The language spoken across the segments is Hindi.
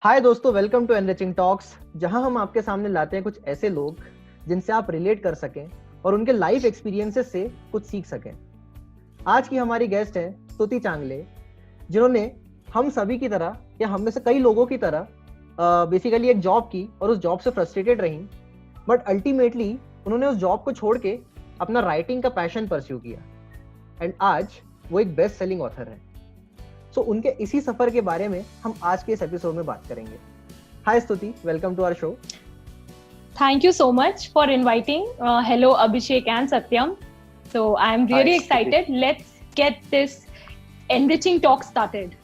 हाय दोस्तों, वेलकम टू एनरिचिंग टॉक्स, जहां हम आपके सामने लाते हैं कुछ ऐसे लोग जिनसे आप रिलेट कर सकें और उनके लाइफ एक्सपीरियंसेस से कुछ सीख सकें। आज की हमारी गेस्ट है स्तुति चांगले, जिन्होंने हम सभी की तरह या हम में से कई लोगों की तरह बेसिकली एक जॉब की और उस जॉब से फ्रस्ट्रेटेड रही, बट अल्टीमेटली उन्होंने उस जॉब को छोड़ के अपना राइटिंग का पैशन परस्यू किया एंड आज वो एक बेस्ट सेलिंग ऑथर है। सो उनके इसी सफर के बारे में हम आज के इस एपिसोड में बात करेंगे। Hi Stuti, welcome to our show. Thank you so much for inviting. Hello, Abhishek and Satyam. So I'm really excited. Let's get this enriching talk started.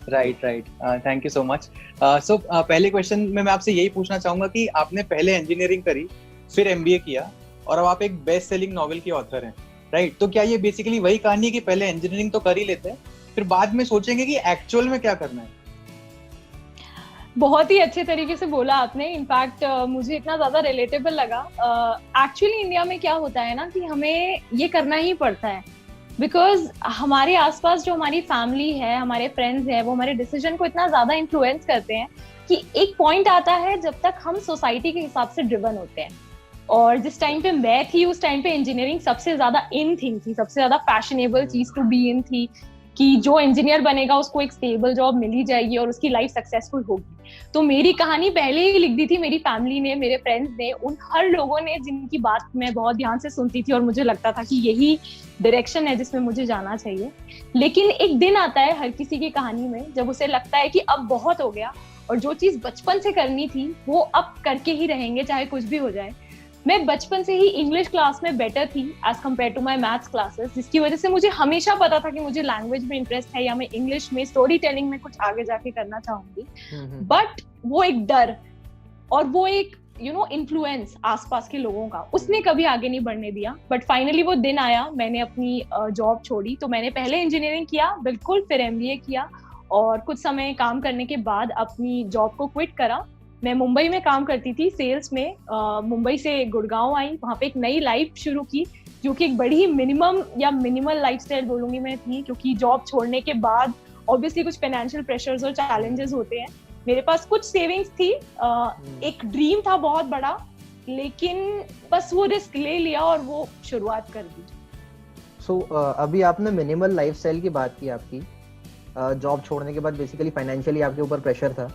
Right. Thank you so much. So पहले क्वेश्चन में मैं आपसे यही पूछना चाहूंगा कि आपने पहले इंजीनियरिंग करी, फिर एमबीए किया और अब आप एक बेस्ट सेलिंग नॉवेल के ऑथर हैं, राइट? तो क्या ये बेसिकली वही कहानी है कि पहले इंजीनियरिंग तो कर ही लेते हैं, फिर बाद में सोचेंगे कि एक्चुअल में क्या करना है? बहुत ही अच्छे तरीके से बोला आपने। इनफैक्ट मुझे इतना ज्यादा रिलेटेबल लगा। एक्चुअली इंडिया में क्या होता है ना कि हमें ये करना ही पड़ता है, बिकॉज हमारे आसपास जो हमारी फैमिली है, हमारे फ्रेंड्स हैं, वो हमारे डिसीजन को इतना ज्यादा इन्फ्लुएंस करते हैं कि एक पॉइंट आता है जब तक हम सोसाइटी के हिसाब से ड्रिवन होते हैं। और जिस टाइम पे मैं थी, उस टाइम पे इंजीनियरिंग सबसे ज्यादा इन थिंग थी, सबसे ज्यादा फैशनेबल चीज टू बी इन थी कि जो इंजीनियर बनेगा उसको एक स्टेबल जॉब मिल ही जाएगी और उसकी लाइफ सक्सेसफुल होगी। तो मेरी कहानी पहले ही लिख दी थी मेरी फैमिली ने, मेरे फ्रेंड्स ने, उन हर लोगों ने जिनकी बात मैं बहुत ध्यान से सुनती थी और मुझे लगता था कि यही डायरेक्शन है जिसमें मुझे जाना चाहिए। लेकिन एक दिन आता है हर किसी की कहानी में जब उसे लगता है कि अब बहुत हो गया और जो चीज बचपन से करनी थी वो अब करके ही रहेंगे, चाहे कुछ भी हो जाए। मैं बचपन से ही इंग्लिश क्लास में बेटर थी as compared to my maths classes, जिसकी वजह से मुझे हमेशा पता था कि मुझे लैंग्वेज में इंटरेस्ट है या मैं इंग्लिश में स्टोरी टेलिंग में कुछ आगे जाके करना चाहूंगी। बट वो एक डर और वो एक इन्फ्लुएंस आसपास के लोगों का, उसने कभी आगे नहीं बढ़ने दिया। बट फाइनली वो दिन आया, मैंने अपनी जॉब छोड़ी। तो मैंने पहले इंजीनियरिंग किया, बिल्कुल, फिर एमबीए किया और कुछ समय काम करने के बाद अपनी जॉब को क्विट करा। मैं मुंबई में काम करती थी सेल्स में। मुंबई से गुड़गांव आई, वहां पे एक नई लाइफ शुरू की जो कि एक बड़ी मिनिमम या मिनिमल लाइफस्टाइल बोलूंगी मैं थी, क्योंकि जॉब छोड़ने के बाद ऑब्वियसली कुछ फाइनेंशियल प्रेशर्स और चैलेंजेस होते हैं। मेरे पास कुछ सेविंग्स थी, एक ड्रीम था बहुत बड़ा, लेकिन बस वो रिस्क ले लिया और वो शुरुआत कर दी। सो अभी आपने मिनिमल लाइफस्टाइल की बात की, आपकी जॉब छोड़ने के बाद बेसिकली फाइनेंशियली आपके ऊपर प्रेशर था।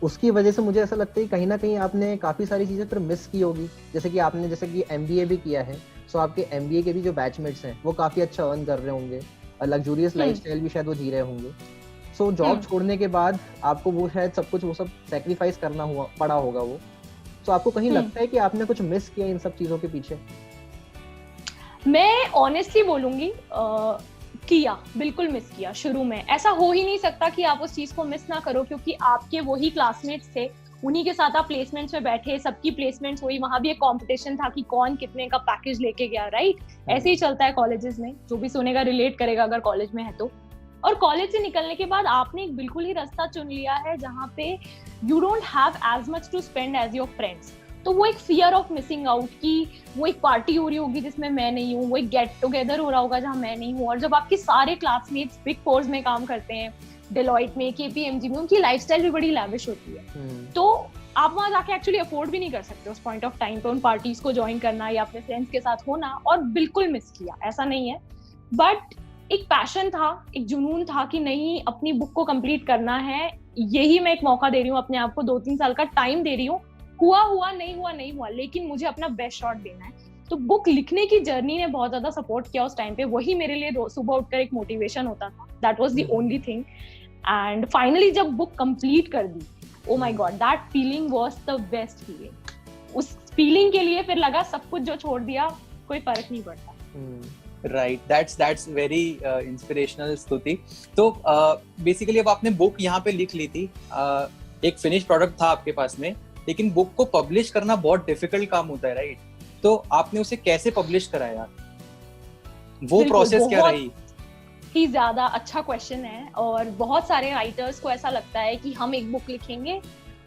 उसकी वजह से मुझे ऐसा लगता है कि कहीं ना कहीं आपने काफी सारी चीजें फिर मिस की होगी, जैसे कि एमबीए भी किया है। सो आपके एमबीए के भी जो बैचमेट्स हैं वो काफी अच्छा अर्न कर रहे होंगे, लग्जूरियस लाइफस्टाइल भी शायद वो जी रहे होंगे। सो जॉब छोड़ने के बाद आपको वो शायद वो सब सेक्रीफाइस करना पड़ा होगा वो। सो आपको कहीं लगता है कि आपने कुछ मिस किया इन सब चीजों के पीछे? मैं ऑनेस्टली बोलूंगी किया, बिल्कुल मिस किया। शुरू में ऐसा हो ही नहीं सकता कि आप उस चीज को मिस ना करो, क्योंकि आपके वही क्लासमेट्स थे, उन्हीं के साथ आप प्लेसमेंट्स में बैठे, सबकी प्लेसमेंट्स हुई। वहां भी एक कंपटीशन था कि कौन कितने का पैकेज लेके गया, राइट? ऐसे ही चलता है कॉलेजेस में, जो भी सुनेगा रिलेट करेगा अगर कॉलेज में है तो। और कॉलेज से निकलने के बाद आपने एक बिल्कुल ही रास्ता चुन लिया है जहाँ पे you don't have as much to spend as your friends. तो वो एक फियर ऑफ मिसिंग आउट की वो एक पार्टी हो रही होगी जिसमें मैं नहीं हूँ, वो एक गेट टुगेदर हो रहा होगा जहाँ मैं नहीं हूँ। और जब आपके सारे क्लासमेट्स बिग फोर्स में काम करते हैं, डेलॉइट में, केपीएमजी में, उनकी लाइफस्टाइल भी बड़ी लैविश होती है। तो आप वहां जाके एक्चुअली अफोर्ड भी नहीं कर सकते उस पॉइंट ऑफ टाइम पे उन पार्टीज को ज्वाइन करना या अपने फ्रेंड्स के साथ होना। और बिल्कुल मिस किया, ऐसा नहीं है। बट एक पैशन था, एक जुनून था कि नहीं, अपनी बुक को कंप्लीट करना है। यही मैं एक मौका दे रही हूँ अपने आप को, 2-3 साल का टाइम दे रही हूँ। हुआ नहीं हुआ, लेकिन मुझे अपना बेस्ट शॉट देना है। तो बुक लिखने की जर्नी ने बहुत ज्यादा सपोर्ट किया उस टाइम पे। वही मेरे लिए सुबह उठकर एक मोटिवेशन होता था। That was the only thing. And finally जब बुक कंप्लीट कर दी, oh my God, that feeling was the best feeling. उस फीलिंग के लिए फिर लगा सब कुछ जो छोड़ दिया कोई फर्क नहीं पड़ता। राइट, दैट्स वेरी इंस्पिरेशनल स्तुति। तो बेसिकली अब आपने बुक यहाँ पे लिख ली थी, एक फिनिश प्रोडक्ट था आपके पास में, लेकिन बुक को पब्लिश करना बहुत डिफिकल्ट काम होता है, राइट? तो आपने उसे कैसे पब्लिश कराया, वो प्रोसेस क्या रही? ही ज्यादा अच्छा क्वेश्चन है। और बहुत सारे राइटर्स को ऐसा लगता है कि हम एक बुक लिखेंगे,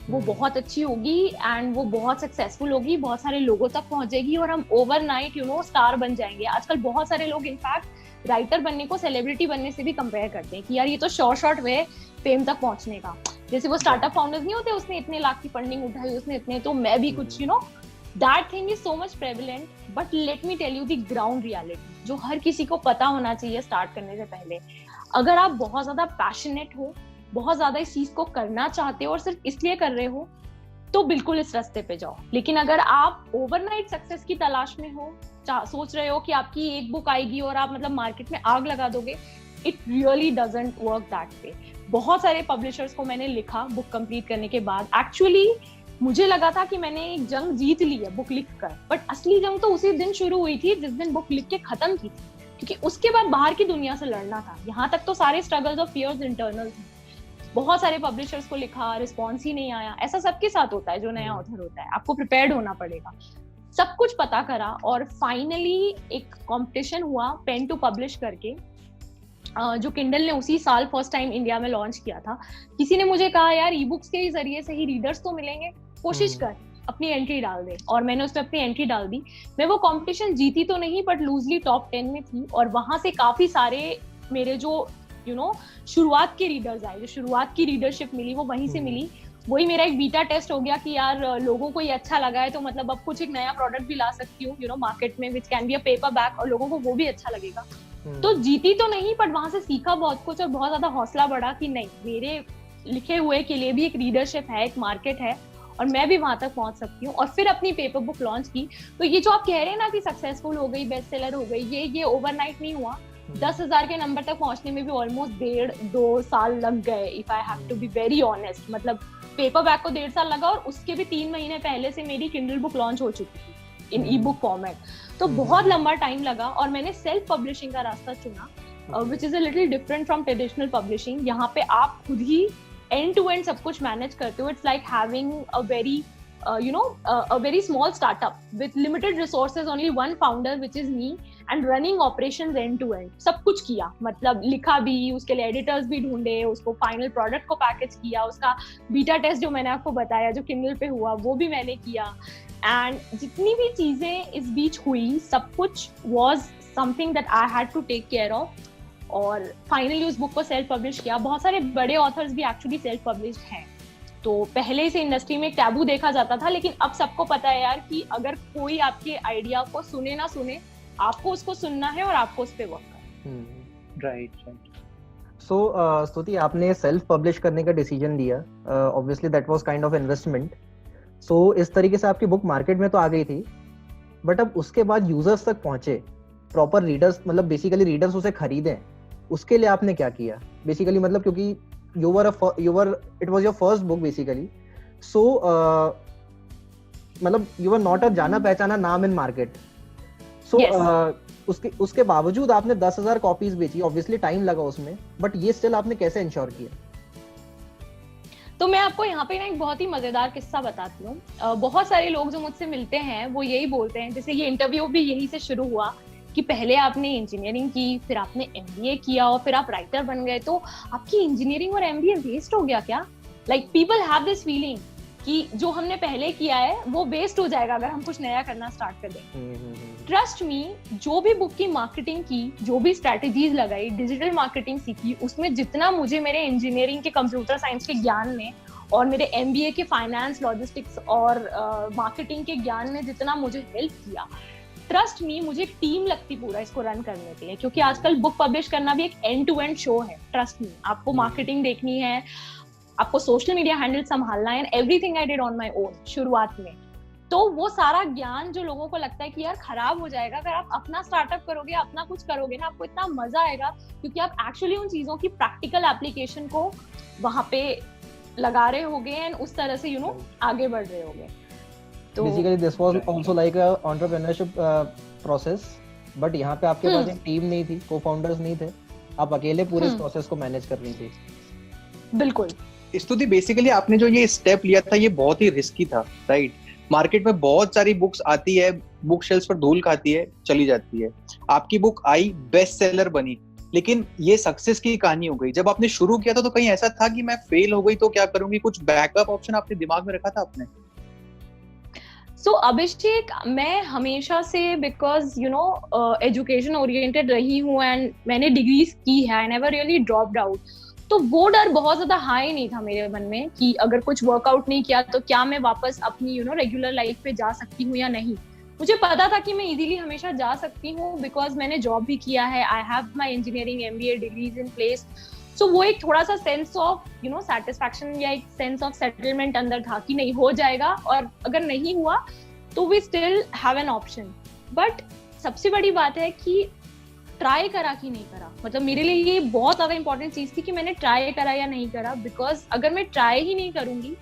वो बहुत अच्छी होगी एंड वो बहुत सक्सेसफुल होगी, बहुत सारे लोगों तक पहुंचेगी और हम ओवरनाइट स्टार बन जाएंगे। आजकल बहुत सारे लोग इनफैक्ट राइटर बनने को सेलिब्रिटी बनने से भी कंपेयर करते हैं कि यार ये तो शॉर्ट वे फेम तक पहुंचने का। जैसे वो स्टार्टअप फाउंडर्स नहीं होते, उसने इतने लाख की फंडिंग उठाई, उसने इतने, तो मैं भी कुछ that thing is so much prevalent. But let me tell you the ground reality जो हर किसी को पता होना चाहिए स्टार्ट करने से पहले। अगर आप बहुत ज्यादा पैशनेट हो, बहुत ज्यादा इस चीज को करना चाहते हो और सिर्फ इसलिए कर रहे हो, तो बिल्कुल इस रास्ते पे जाओ। लेकिन अगर आप ओवरनाइट सक्सेस की तलाश में हो, सोच रहे हो कि आपकी एक बुक आएगी और आप मतलब मार्केट में आग लगा दोगे, it really doesn't work that way. बहुत सारे पब्लिशर्स को मैंने लिखा बुक कंप्लीट करने के बाद। एक्चुअली मुझे लगा था कि मैंने एक जंग जीत ली है बुक लिखकर, बट असली जंग तो उसी दिन शुरू हुई थी जिस दिन बुक लिख के खत्म की थी, क्योंकि उसके बाद बाहर की दुनिया से लड़ना था। यहाँ तक तो सारे स्ट्रगल्स और फियर्स इंटरनल थे। बहुत सारे पब्लिशर्स को लिखा, रिस्पॉन्स ही नहीं आया। ऐसा सबके साथ होता है जो नया ऑथर होता है, आपको प्रिपेयर्ड होना पड़ेगा। सब कुछ पता करा और फाइनली एक कंपटीशन हुआ पेन टू पब्लिश करके, जो किंडल ने उसी साल फर्स्ट टाइम इंडिया में लॉन्च किया था। किसी ने मुझे कहा यार ई बुक्स के जरिए से ही रीडर्स तो मिलेंगे, कोशिश कर, अपनी एंट्री डाल दे। और मैंने उसमें अपनी एंट्री डाल दी। मैं वो कंपटीशन जीती तो नहीं, बट लूजली टॉप 10 में थी। और वहां से काफी सारे मेरे जो शुरुआत के रीडर्स आए, जो शुरुआत की रीडरशिप मिली वो वहीं से मिली। वही मेरा एक बीटा टेस्ट हो गया कि यार लोगों को ये अच्छा लगा है तो मतलब अब कुछ एक नया प्रोडक्ट भी ला सकती हूँ मार्केट में, which can be a paper back, और लोगों को वो भी अच्छा लगेगा। तो जीती तो नहीं, बट वहां से सीखा बहुत कुछ और बहुत ज्यादा हौसला बढ़ा कि नहीं, मेरे लिखे हुए के लिए भी एक रीडरशिप है, एक मार्केट है और मैं भी वहां तक पहुंच सकती हूँ। और फिर अपनी पेपर बुक लॉन्च की। तो ये जो आप कह रहे हैं ना कि सक्सेसफुल हो गई, बेस्ट सेलर हो गई, ये ओवरनाइट नहीं हुआ। 10,000 के नंबर तक पहुंचने में भी ऑलमोस्ट 1.5-2 साल लग गए, if I have to be very honest. मतलब पेपर बैक को 1.5 साल लगा और उसके भी 3 महीने पहले से मेरी किंडल बुक लॉन्च हो चुकी थी इन ई बुक फॉर्मेट। तो बहुत लंबा टाइम लगा और मैंने सेल्फ पब्लिशिंग का रास्ता चुना, which is a little different from traditional publishing. यहाँ पे आप खुद ही एंड टू एंड सब कुछ मैनेज करते हो। It's like having a very a very small startup with limited resources, only one founder which is me, and running operations end to end। सब कुछ किया, मतलब लिखा भी, उसके लिए एडिटर्स भी ढूंढे, उसको फाइनल प्रोडक्ट को पैकेज किया, उसका बीटा टेस्ट जो मैंने आपको बताया जो किंडल पे हुआ वो भी मैंने किया। एंड जितनी भी चीजें इस बीच हुई, सब कुछ was something that I had to take care of। और फाइनली उस बुक को सेल्फ पब्लिश किया। बहुत सारे बड़े ऑथर्स भी एक्चुअली सेल्फ पब्लिश्ड हैं। तो पहले से इंडस्ट्री में एक टैबू देखा जाता था, लेकिन अब सबको पता है यार कि अगर कोई आपके आइडिया को सुने ना सुने, आपको उसको सुनना है और आपको उस पे वर्क करना है। राइट। सो स्तुति, आपने सेल्फ पब्लिश करने का डिसीजन लिया, obviously that was kind of investment. So इस तरीके से आपकी बुक मार्केट में तो आ गई थी, बट अब उसके बाद यूजर्स तक पहुंचे, प्रॉपर रीडर्स, मतलब बेसिकली रीडर्स उसे खरीदें, उसके लिए आपने क्या किया बेसिकली? मतलब क्योंकि it was your first book basically, so मतलब you were not a जाना पहचाना नाम in market, so yes. उसके बावजूद आपने 10,000 कॉपीज बेची। ऑब्वियसली टाइम लगा उसमें, बट ये स्टिल आपने कैसे इंश्योर किया? तो मैं आपको यहाँ पे ना एक बहुत ही मजेदार किस्सा बताती हूँ। बहुत सारे लोग जो मुझसे मिलते हैं वो यही बोलते हैं, जैसे ये इंटरव्यू भी यही से शुरू हुआ कि पहले आपने इंजीनियरिंग की, फिर आपने एमबीए किया और फिर आप राइटर बन गए, तो आपकी इंजीनियरिंग और एमबीए वेस्ट हो गया क्या? Like people have this feeling कि जो हमने पहले किया है वो वेस्ट हो जाएगा अगर हम कुछ नया करना स्टार्ट कर दें। ट्रस्ट मी, जो भी बुक की मार्केटिंग की, जो भी स्ट्रैटेजीज लगाई, डिजिटल मार्केटिंग सीखी, उसमें जितना मुझे मेरे इंजीनियरिंग के कंप्यूटर साइंस के ज्ञान ने और मेरे एमबीए के फाइनेंस, लॉजिस्टिक्स और मार्केटिंग के ज्ञान ने जितना मुझे हेल्प किया, ट्रस्ट मी, मुझे एक टीम लगती पूरा इसको रन करने के लिए। क्योंकि आजकल बुक पब्लिश करना भी एक एंड टू एंड शो है। ट्रस्ट मी, आपको मार्केटिंग देखनी है, आपको सोशल मीडिया हैंडल संभालना है, and everything I did on my own शुरुआत में। तो वो सारा ज्ञान जो लोगों को लगता है कि यार खराब हो जाएगा, अगर आप अपना स्टार्टअप करोगे, अपना कुछ करोगे ना, आपको इतना मजा आएगा क्योंकि आप एक्चुअली उन चीजों की प्रैक्टिकल एप्लीकेशन को वहां पे लगा रहे होगे एंड उस तरह से आगे बढ़ रहे होगे। तो basically this was also like a entrepreneurship process, but यहाँ पे आपके पास एक टीम नहीं थी, को-फाउंडर्स नहीं थे, आप अकेले पूरे इस प्रोसेस को मैनेज कर रही थी। बिल्कुल। स्तुति, बेसिकली आपने जो ये स्टेप लिया था ये बहुत ही रिस्की था, राइट? मार्केट में बहुत सारी बुक्स आती है, बुक शेल्फ पर धूल खाती है, चली जाती है। आपकी बुक आई, बेस्ट सेलर बनी, लेकिन ये सक्सेस की कहानी हो गई। जब आपने शुरू किया था तो कहीं ऐसा था कि मैं फेल हो गई तो क्या करूंगी? कुछ बैकअप ऑप्शन आपने दिमाग में रखा था आपने? सो अभिषेक, मैं हमेशा से बिकॉज एजुकेशन ओरिएंटेड रही हूँ एंड मैंने डिग्रीज की है, I never really dropped out. तो वो डर बहुत ज्यादा हाई नहीं था मेरे मन में कि अगर कुछ वर्कआउट नहीं किया तो क्या मैं वापस अपनी रेगुलर लाइफ पे जा सकती हूँ या नहीं। मुझे पता था कि मैं इजीली हमेशा जा सकती हूँ बिकॉज मैंने जॉब भी किया है, I have my engineering MBA degrees in place. So वो एक थोड़ा सा सेंस ऑफ सेटिस्फैक्शन या एक सेंस ऑफ सेटलमेंट अंदर था कि नहीं हो जाएगा, और अगर नहीं हुआ तो we still have an option. But सबसे बड़ी बात है कि ट्राई करा कि नहीं करा, मतलब मेरे लिए ये बहुत ज्यादा इंपॉर्टेंट चीज थी कि मैंने ट्राई करा या नहीं करा। बिकॉज अगर मैं ट्राई ही नहीं करूंगी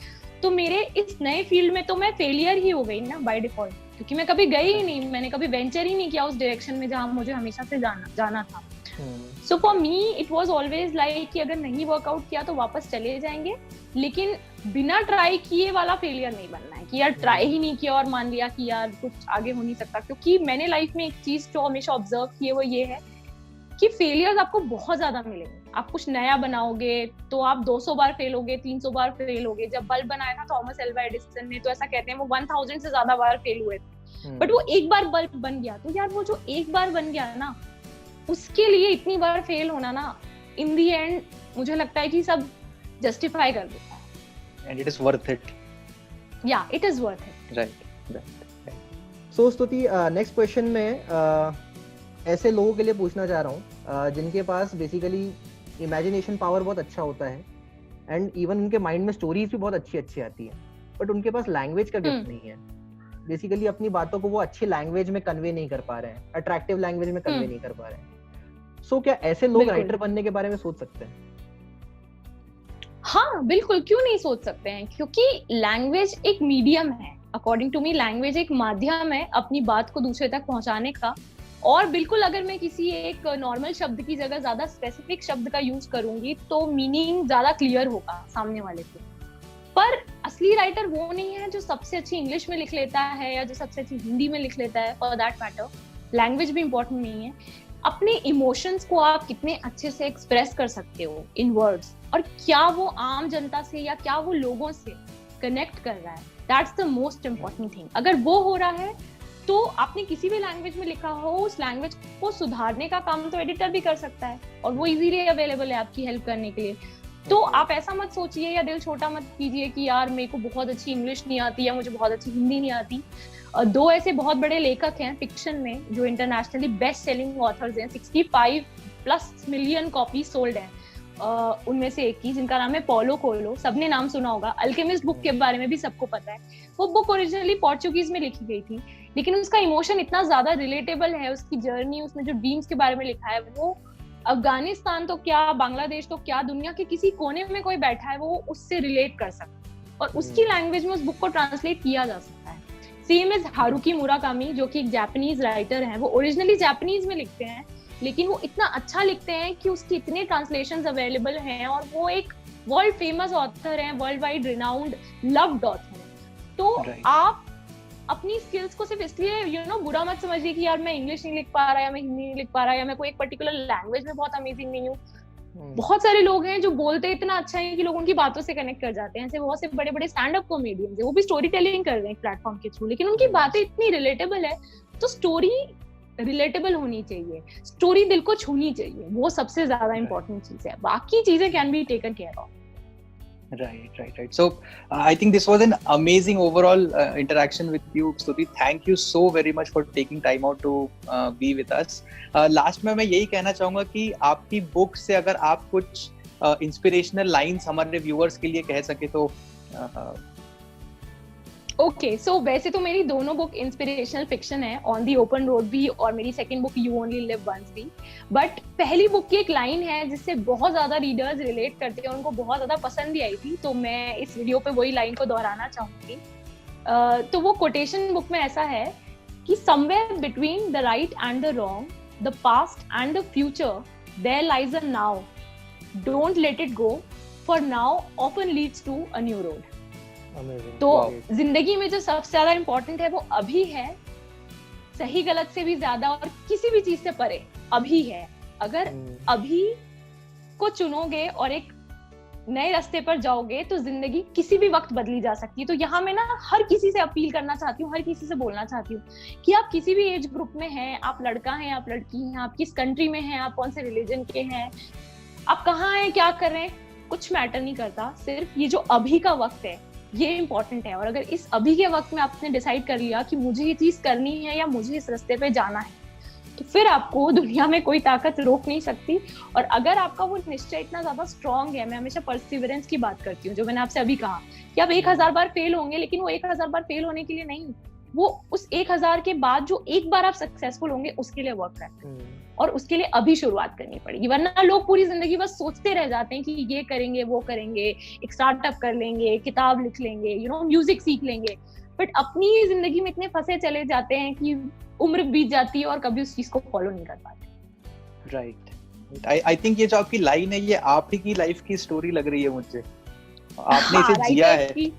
तो मेरे इस नए फील्ड में तो मैं फेलियर ही हो गई ना बाय डिफॉल्ट, क्योंकि मैं कभी गई ही नहीं, मैंने कभी वेंचर ही नहीं किया उस डायरेक्शन में जहां मुझे हमेशा से जाना था। So for me it was always like कि अगर नहीं वर्कआउट किया तो वापस चले जाएंगे, लेकिन बिना ट्राई किए वाला फेलियर नहीं बनना है कि यार ट्राई ही नहीं किया और मान लिया कि यार कुछ आगे हो नहीं सकता। क्योंकि मैंने लाइफ में एक चीज जो हमेशा ऑब्जर्व की है वो ये है कि फेलियर्स आपको बहुत ज्यादा मिलेंगे। आप कुछ नया बनाओगे तो आप 200 बार फेल होगे, 300 बार फेल होगे। जब बल्ब बनाया था थॉमस एल्वा एडिसन ने तो ऐसा कहते हैं वो 1000 से ज्यादा बार फेल हुए थे, बट वो एक बार बल्ब बन गया। तो यार वो जो एक बार बन गया ना, उसके लिए इतनी बार फेल होना ना, इन दी एंड मुझे लगता है कि सब जस्टिफाई कर देता है। And it is worth it. Yeah it is worth it. Right. So Stuti, next question में ऐसे लोगों के लिए पूछना चाह रहा हूँ जिनके पास बेसिकली इमेजिनेशन पावर बहुत अच्छा होता है एंड इवन उनके माइंड में स्टोरीज भी बहुत अच्छी अच्छी आती है, बट उनके पास लैंग्वेज का गिफ्ट नहीं है। बेसिकली अपनी बातों को वो अच्छी लैंग्वेज में कन्वे नहीं कर पा रहे हैं, अट्रैक्टिव लैंग्वेज में कन्वे नहीं कर पा रहे हैं। सो क्या ऐसे लोग राइटर बनने के बारे में सोच सकते हैं? हाँ बिल्कुल, क्यों नहीं सोच सकते हैं, क्योंकि लैंग्वेज एक मीडियम है। अकॉर्डिंग टू मी लैंग्वेज एक माध्यम है अपनी बात को दूसरे तक पहुंचाने का। और बिल्कुल अगर मैं किसी एक नॉर्मल शब्द की जगह ज्यादा स्पेसिफिक शब्द का यूज करूंगी तो मीनिंग ज्यादा क्लियर होगा सामने वाले को। पर असली राइटर वो नहीं है जो सबसे अच्छी इंग्लिश में लिख लेता है या जो सबसे अच्छी हिंदी में लिख लेता है। फॉर दैट मैटर लैंग्वेज भी इंपॉर्टेंट नहीं है। अपने इमोशंस को आप कितने अच्छे से एक्सप्रेस कर सकते हो इन वर्ड्स, और क्या वो आम जनता से या क्या वो लोगों से कनेक्ट कर रहा है, that's the most important thing. अगर वो हो रहा है तो आपने किसी भी लैंग्वेज में लिखा हो, उस लैंग्वेज को सुधारने का काम तो एडिटर भी कर सकता है और वो इजीली अवेलेबल है आपकी हेल्प करने के लिए। तो आप ऐसा मत सोचिए या दिल छोटा मत कीजिए कि यार मेरे को बहुत अच्छी इंग्लिश नहीं आती या मुझे बहुत अच्छी हिंदी नहीं आती। दो ऐसे बहुत बड़े लेखक हैं फिक्शन में जो इंटरनेशनली बेस्ट सेलिंग ऑथर्स हैं, 65+ मिलियन कॉपी सोल्ड हैं। उनमें से एक की जिनका नाम है पॉलो कोएल्हो, सबने नाम सुना होगा। अल्केमिस्ट बुक के बारे में भी सबको पता है। वो बुक ओरिजिनली पोर्चुगीज में लिखी गई थी, लेकिन उसका इमोशन इतना ज्यादा रिलेटेबल है, उसकी जर्नी, उसमें जो ड्रीम्स के बारे में लिखा है, वो अफगानिस्तान तो क्या, बांग्लादेश तो क्या, दुनिया के किसी कोने में कोई बैठा है वो उससे रिलेट कर सकता है और उसकी लैंग्वेज में उस बुक को ट्रांसलेट किया जा सकता है। सेम इज हारुकी मुराकामी जो कि एक जापानीज राइटर हैं। वो ओरिजिनली जापानीज में लिखते हैं लेकिन वो इतना अच्छा लिखते हैं कि उसकी इतने ट्रांसलेशंस अवेलेबल हैं और वो एक वर्ल्ड फेमस ऑथर हैं, world wide renowned loved author हैं। तो आप अपनी स्किल्स को सिर्फ इसलिए बुरा मत समझिए कि यार मैं इंग्लिश नहीं लिख पा रहा या मैं हिंदी नहीं लिख पा रहा या मैं कोई एक पर्टिकुलर लैंग्वेज में बहुत अमेजिंग नहीं हूँ। बहुत सारे लोग हैं जो बोलते इतना अच्छा है कि लोग उनकी बातों से कनेक्ट कर जाते हैं। ऐसे बहुत से बड़े बड़े स्टैंड अप कॉमेडियंस हैं, वो भी स्टोरी टेलिंग कर रहे हैं प्लेटफॉर्म के थ्रू, लेकिन उनकी बातें इतनी रिलेटेबल है। तो स्टोरी रिलेटेबल होनी चाहिए, स्टोरी दिल को छूनी चाहिए, वो सबसे ज्यादा इंपॉर्टेंट चीज है। बाकी चीजें can be taken care of. Right. So I think this was an amazing overall interaction with you, Stuti. Thank you so very much for taking time out to be with us. Last में मैं यही कहना चाहूँगा कि आपकी बुक से अगर आप कुछ इंस्पिरेशनल लाइंस हमारे व्यूअर्स के लिए कह सके तो। ओके, सो वैसे तो मेरी दोनों बुक इंस्पिरेशनल फिक्शन है, ऑन दी ओपन रोड भी और मेरी second book you only live once भी। बट पहली बुक की एक लाइन है जिससे बहुत ज्यादा रीडर्स रिलेट करते हैं, उनको बहुत ज्यादा पसंद भी आई थी, तो मैं इस वीडियो पे वही लाइन को दोहराना चाहूंगी। तो वो कोटेशन बुक में ऐसा है कि somewhere between the right and the wrong, the past and the future, there lies a now, don't let it go, for now often leads to a new road. तो जिंदगी में जो सबसे ज्यादा इम्पोर्टेंट है वो अभी है, सही गलत से भी ज्यादा और किसी भी चीज से परे अभी है। अगर अभी को चुनोगे और एक नए रास्ते पर जाओगे तो जिंदगी किसी भी वक्त बदली जा सकती है। तो यहाँ मैं ना हर किसी से अपील करना चाहती हूँ, हर किसी से बोलना चाहती हूँ कि आप किसी भी एज ग्रुप में हैं, आप लड़का हैं, आप लड़की हैं, आप किस कंट्री में हैं, आप कौन से रिलीजन के हैं, आप कहाँ हैं, क्या कर रहे हैं, कुछ मैटर नहीं करता। सिर्फ ये जो अभी का वक्त है ये इंपॉर्टेंट है। और अगर इस अभी के वक्त में आपने डिसाइड कर लिया कि मुझे ये चीज करनी है या मुझे इस रास्ते पे जाना है, तो फिर आपको दुनिया में कोई ताकत रोक नहीं सकती। और अगर आपका वो निश्चय इतना ज्यादा स्ट्रांग है, मैं हमेशा परसिवरेंस की बात करती हूँ, जो मैंने आपसे अभी कहा कि आप 1000 बार फेल होंगे, लेकिन वो 1000 बार फेल होने के लिए नहीं, वो उस 1000 के बाद जो एक बार आप सक्सेसफुल होंगे उसके लिए वर्क करते हैं। और उसके लिए अभी शुरुआत करनी पड़ेगी, वरना लोग पूरी जिंदगी बस सोचते रह जाते हैं कि ये करेंगे, वो करेंगे, एक स्टार्टअप कर लेंगे, किताब लिख लेंगे, म्यूजिक सीख लेंगे, बट अपनी जिंदगी में इतने फंसे चले जाते हैं कि उम्र बीत जाती है और कभी उस चीज को फॉलो नहीं कर पाते। राइट। आई थिंक ये जो आपकी लाइन है ये आप ही की लाइफ की स्टोरी लग रही है मुझे, आपने इसे जिया है।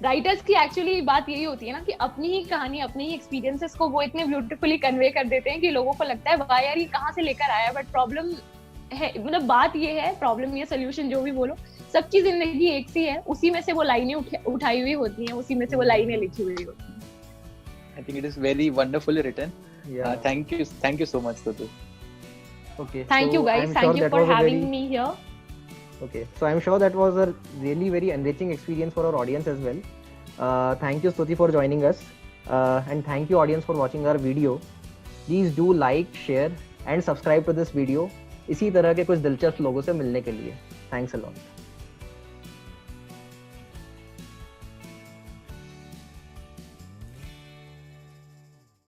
राइटर्स की एक्चुअली बात यही होती है ना कि अपनी ही कहानी, अपने ही एक्सपीरियंसेस को वो इतने ब्यूटीफुली कन्वे कर देते हैं कि लोगों को लगता है वाह यार ये कहाँ से लेकर आया। बट प्रॉब्लम है, मतलब बात ये है, प्रॉब्लम या सोल्यूशन जो भी बोलो, सबकी जिंदगी एक सी है, उसी में से वो लाइनें उठाई हुई होती हैं, उसी में से वो लाइनें लिखी हुई होती हैं। I think it is very wonderfully written. Yeah. Thank you so much, Tutu. Okay. Thank you guys. Thank you for having me here. Okay. So I'm sure that was a really very enriching experience for our audience as well. Thank you, Stuti, for joining us. And thank you, audience, for watching our video. Please do like, share, and subscribe to this video. इसी तरह के कुछ दिलचस्प लोगों से मिलने के लिए. Thanks a lot.